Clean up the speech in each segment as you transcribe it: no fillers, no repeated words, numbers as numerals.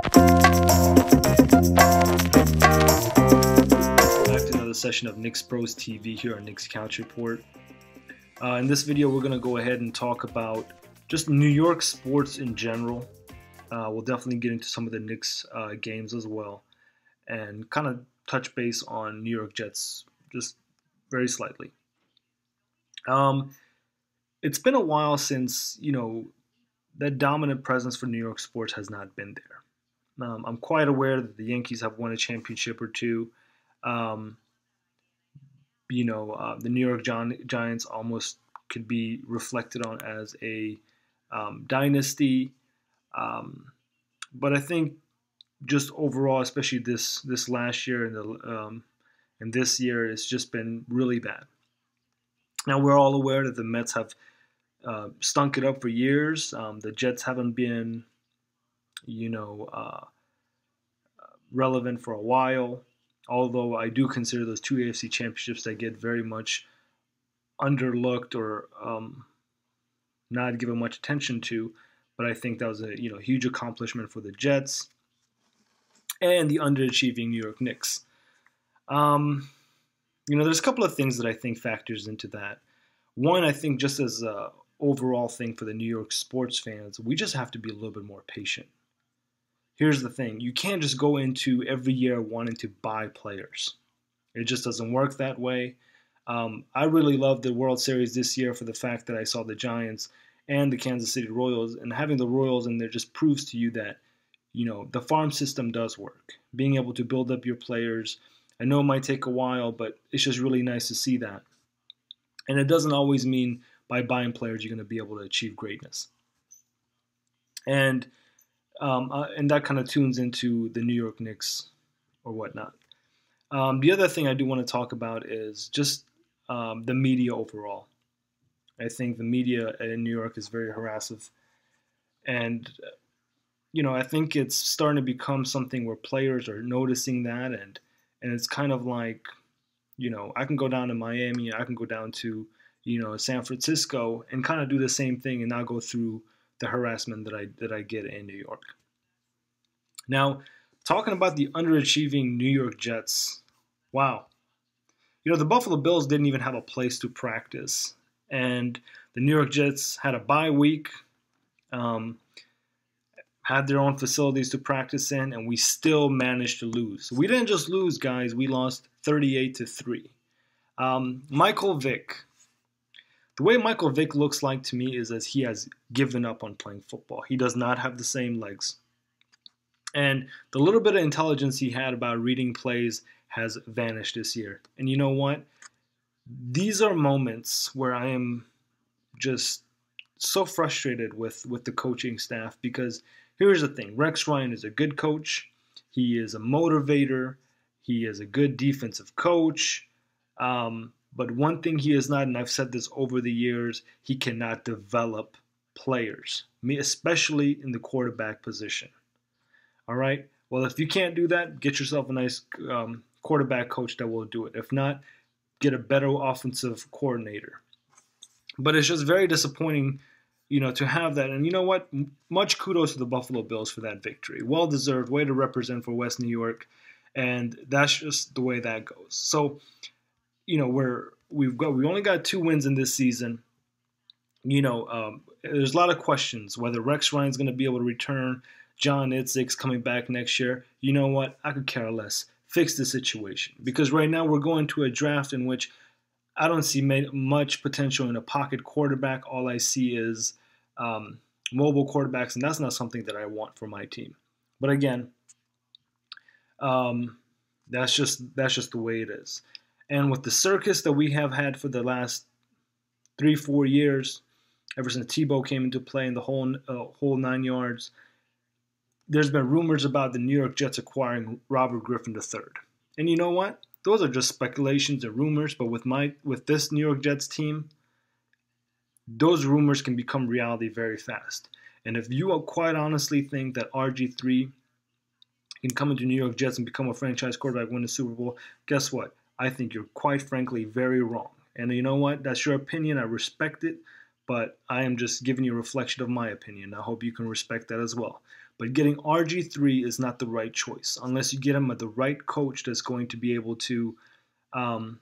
Back to another session of Knicks Pros TV here on Knicks Couch Report. In this video, we're going to go ahead and talk about just New York sports in general. We'll definitely get into some of the Knicks games as well, and kind of touch base on New York Jets just very slightly. It's been a while since, that dominant presence for New York sports has not been there. I'm quite aware that the Yankees have won a championship or two. The New York Giants almost could be reflected on as a dynasty. But I think just overall, especially this last year and this year, it's just been really bad. Now, we're all aware that the Mets have stunk it up for years. The Jets haven't been, relevant for a while. Although I do consider those two AFC championships that get very much underlooked or not given much attention to, but I think that was a huge accomplishment for the Jets and the underachieving New York Knicks. There's a couple of things that I think factors into that. One, I think just as an overall thing for the New York sports fans, we just have to be a little bit more patient. Here's the thing. You can't just go into every year wanting to buy players. It just doesn't work that way. I really loved the World Series this year for the fact that I saw the Giants and the Kansas City Royals, and having the Royals in there just proves to you that, the farm system does work. Being able to build up your players. I know it might take a while, but it's just really nice to see that. And it doesn't always mean by buying players you're going to be able to achieve greatness. And that kind of tunes into the New York Knicks or whatnot. The other thing I do want to talk about is just the media overall. I think the media in New York is very harassive. And, I think it's starting to become something where players are noticing that. And it's kind of like, I can go down to Miami, I can go down to, San Francisco and kind of do the same thing and not go through the harassment that I get in New York. Now, talking about the underachieving New York Jets, wow. The Buffalo Bills didn't even have a place to practice, and the New York Jets had a bye week, had their own facilities to practice in, and we still managed to lose. We didn't just lose, guys. We lost 38-3. Michael Vick. The way Michael Vick looks like to me is as he has given up on playing football. He does not have the same legs. And the little bit of intelligence he had about reading plays has vanished this year. And you know what? These are moments where I am just so frustrated with the coaching staff, because here's the thing. Rex Ryan is a good coach. He is a motivator. He is a good defensive coach. But one thing he is not, and I've said this over the years, he cannot develop players, especially in the quarterback position. All right? Well, if you can't do that, get yourself a nice quarterback coach that will do it. If not, get a better offensive coordinator. But it's just very disappointing, to have that. And you know what? Much kudos to the Buffalo Bills for that victory. Well-deserved, way to represent for West New York. And that's just the way that goes. So, we only got 2 wins in this season. There's a lot of questions whether Rex Ryan's going to be able to return. John Itzig's coming back next year. You know what? I could care less. Fix the situation, because right now we're going to a draft in which I don't see much potential in a pocket quarterback. All I see is mobile quarterbacks, and that's not something that I want for my team. But again, that's just the way it is. And with the circus that we have had for the last 3-4 years, ever since Tebow came into play in the whole 9 yards, there's been rumors about the New York Jets acquiring Robert Griffin III. And you know what? Those are just speculations and rumors, but with this New York Jets team, those rumors can become reality very fast. And if you quite honestly think that RG3 can come into New York Jets and become a franchise quarterback, win the Super Bowl, guess what? I think you're quite frankly very wrong. And you know what? That's your opinion. I respect it, but I am just giving you a reflection of my opinion. I hope you can respect that as well. But getting RG3 is not the right choice unless you get him at the right coach that's going to be able to, um,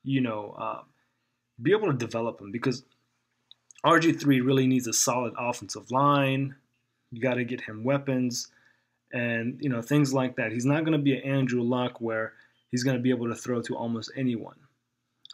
be able to develop him, because RG3 really needs a solid offensive line. You got to get him weapons and things like that. He's not going to be an Andrew Luck where he's going to be able to throw to almost anyone.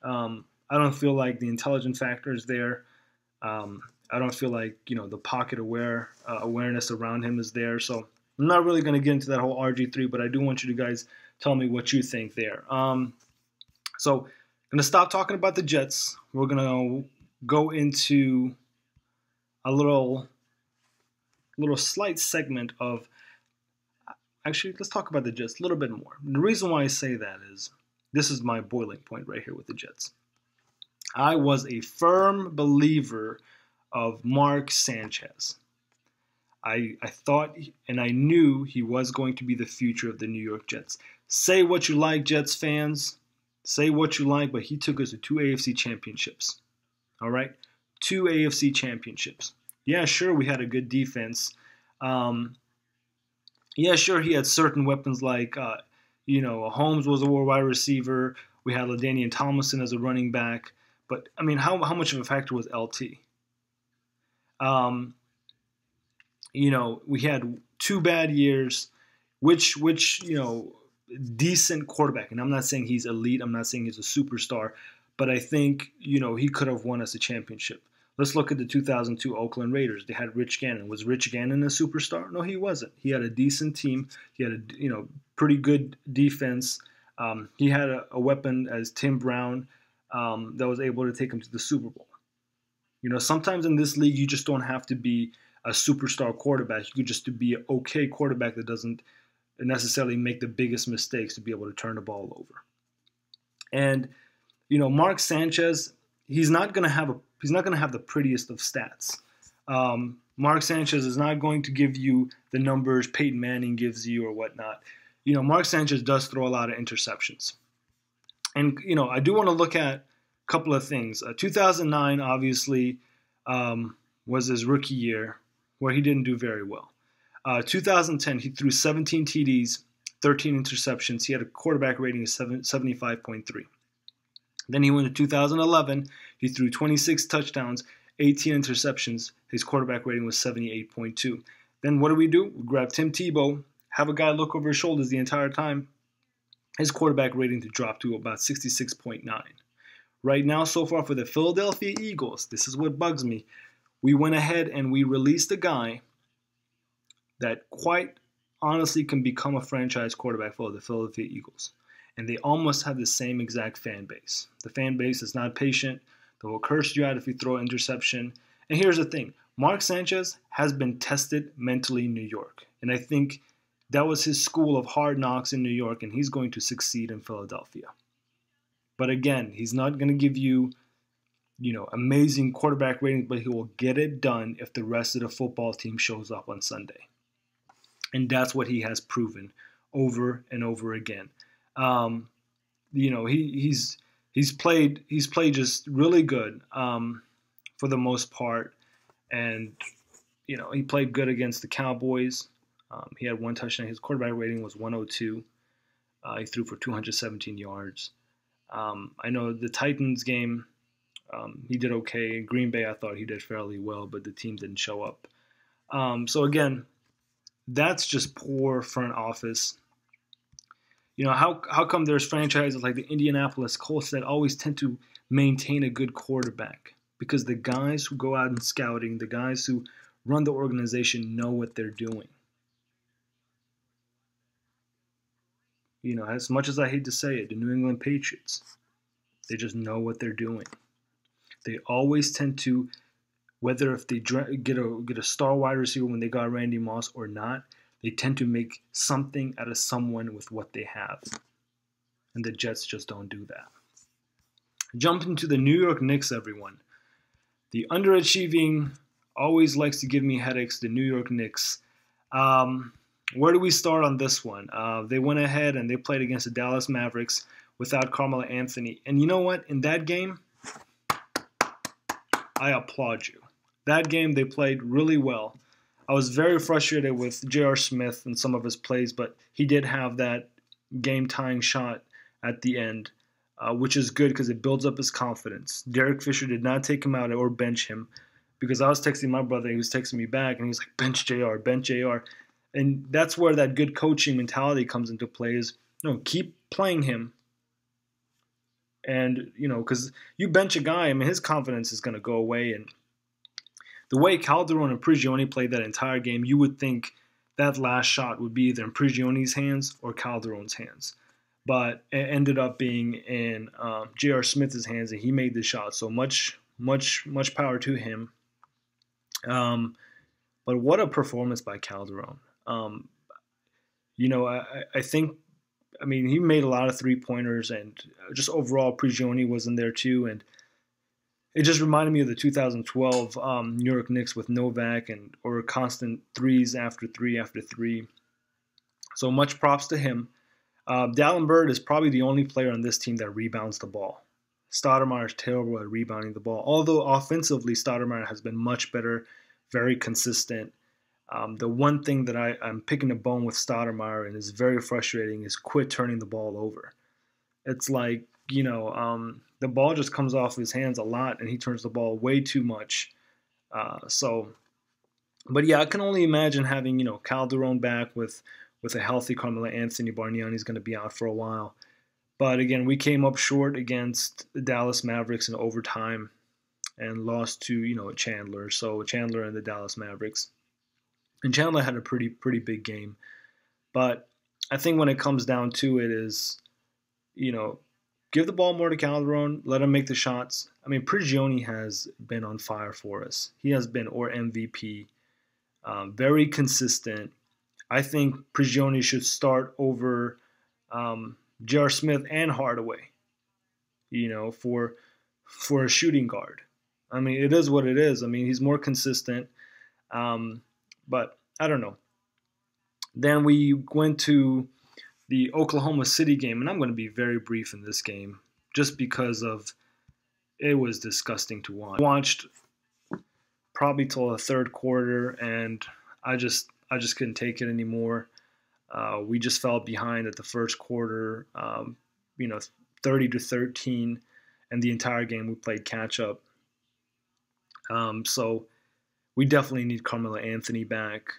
I don't feel like the intelligence factor is there. I don't feel like the pocket awareness around him is there. So I'm not really going to get into that whole RG3, but I do want you to guys tell me what you think there. So I'm going to stop talking about the Jets. We're going to go into a little slight segment of, actually, let's talk about the Jets a little bit more. The reason why I say that is, this is my boiling point right here with the Jets. I was a firm believer of Mark Sanchez. I thought and I knew he was going to be the future of the New York Jets. Say what you like, Jets fans. Say what you like, but he took us to 2 AFC championships. All right? 2 AFC championships. Yeah, sure, we had a good defense. Yeah, sure, he had certain weapons like, Holmes was a wide receiver. We had LaDainian Tomlinson as a running back. But, I mean, how much of a factor was LT? We had 2 bad years, which decent quarterback. And I'm not saying he's elite. I'm not saying he's a superstar. But I think, he could have won us a championship. Let's look at the 2002 Oakland Raiders. They had Rich Gannon. Was Rich Gannon a superstar? No, he wasn't. He had a decent team. He had a pretty good defense. He had a weapon as Tim Brown that was able to take him to the Super Bowl. Sometimes in this league, you just don't have to be a superstar quarterback. You could just be an okay quarterback that doesn't necessarily make the biggest mistakes to be able to turn the ball over. And Mark Sanchez, he's not going to have the prettiest of stats. Mark Sanchez is not going to give you the numbers Peyton Manning gives you or whatnot. Mark Sanchez does throw a lot of interceptions. And, I do want to look at a couple of things. 2009, obviously, was his rookie year where he didn't do very well. 2010, he threw 17 TDs, 13 interceptions. He had a quarterback rating of 75.3. Then he went to 2011. He threw 26 touchdowns, 18 interceptions. His quarterback rating was 78.2. Then what do? We grab Tim Tebow, have a guy look over his shoulders the entire time. His quarterback rating to drop to about 66.9. Right now, so far for the Philadelphia Eagles, this is what bugs me. We went ahead and we released a guy that quite honestly can become a franchise quarterback for the Philadelphia Eagles. And they almost have the same exact fan base. The fan base is not patient. They will curse you out if you throw an interception. And here's the thing. Mark Sanchez has been tested mentally in New York. And I think that was his school of hard knocks in New York, and he's going to succeed in Philadelphia. But again, he's not going to give you, amazing quarterback ratings, but he will get it done if the rest of the football team shows up on Sunday. And that's what he has proven over and over again. He's played just really good for the most part, and he played good against the Cowboys. He had 1 touchdown. His quarterback rating was 102. He threw for 217 yards. I know the Titans game, he did okay. In Green Bay, I thought he did fairly well, but the team didn't show up. So again, that's just poor front office. How come there's franchises like the Indianapolis Colts that always tend to maintain a good quarterback? Because the guys who go out and scouting, the guys who run the organization know what they're doing. As much as I hate to say it, the New England Patriots, they just know what they're doing. They always tend to, whether if they get a star wide receiver when they got Randy Moss or not, they tend to make something out of someone with what they have. And the Jets just don't do that. Jump into the New York Knicks, everyone. The underachieving, always likes to give me headaches, the New York Knicks. Where do we start on this one? They went ahead and they played against the Dallas Mavericks without Carmelo Anthony. And you know what? In that game, I applaud you. That game, they played really well. I was very frustrated with J.R. Smith and some of his plays, but he did have that game-tying shot at the end, which is good because it builds up his confidence. Derek Fisher did not take him out or bench him, because I was texting my brother, he was texting me back, and he was like, bench JR, bench JR. And that's where that good coaching mentality comes into play is, no, keep playing him. And, because you bench a guy, I mean, his confidence is going to go away. And the way Calderon and Prigioni played that entire game, you would think that last shot would be either in Prigioni's hands or Calderon's hands. But it ended up being in J.R. Smith's hands, and he made the shot. So much power to him. But what a performance by Calderon. I think, he made a lot of three-pointers, and just overall Prigioni was in there too. And it just reminded me of the 2012 New York Knicks with Novak or constant threes after three after three. So much props to him. Dallin Bird is probably the only player on this team that rebounds the ball. Stoudemire is terrible at rebounding the ball. Although offensively, Stoudemire has been much better, very consistent. The one thing that I'm picking a bone with Stoudemire and is very frustrating is quit turning the ball over. It's like, the ball just comes off his hands a lot, and he turns the ball way too much. But yeah, I can only imagine having, Calderon back with a healthy Carmelo Anthony. Bargnani's going to be out for a while. But again, we came up short against the Dallas Mavericks in overtime and lost to, Chandler. So Chandler and the Dallas Mavericks. And Chandler had a pretty big game. But I think when it comes down to it is, give the ball more to Calderon, let him make the shots. Prigioni has been on fire for us. He has been our MVP, very consistent. I think Prigioni should start over J.R. Smith and Hardaway, for a shooting guard. It is what it is. He's more consistent, but I don't know. Then we went to the Oklahoma City game, and I'm going to be very brief in this game just because it was disgusting to watch. I watched probably till the third quarter, and I just couldn't take it anymore. We just fell behind at the first quarter, 30-13, and the entire game we played catch up. So we definitely need Carmelo Anthony back.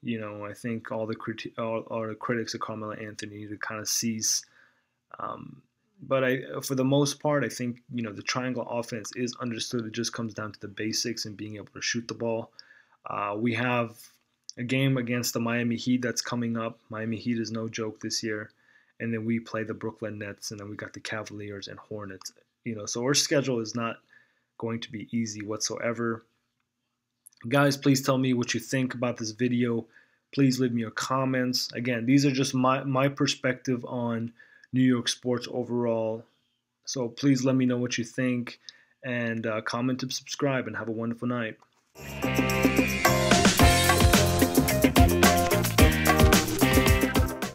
I think all the critics of Carmelo Anthony need to kind of cease. But for the most part, I think the triangle offense is understood. It just comes down to the basics and being able to shoot the ball. We have a game against the Miami Heat that's coming up. Miami Heat is no joke this year. And then we play the Brooklyn Nets, and then we got the Cavaliers and Hornets. So our schedule is not going to be easy whatsoever. Guys, please tell me what you think about this video. Please leave me your comments. Again, these are just my perspective on New York sports overall. So please let me know what you think, and comment and subscribe, and have a wonderful night.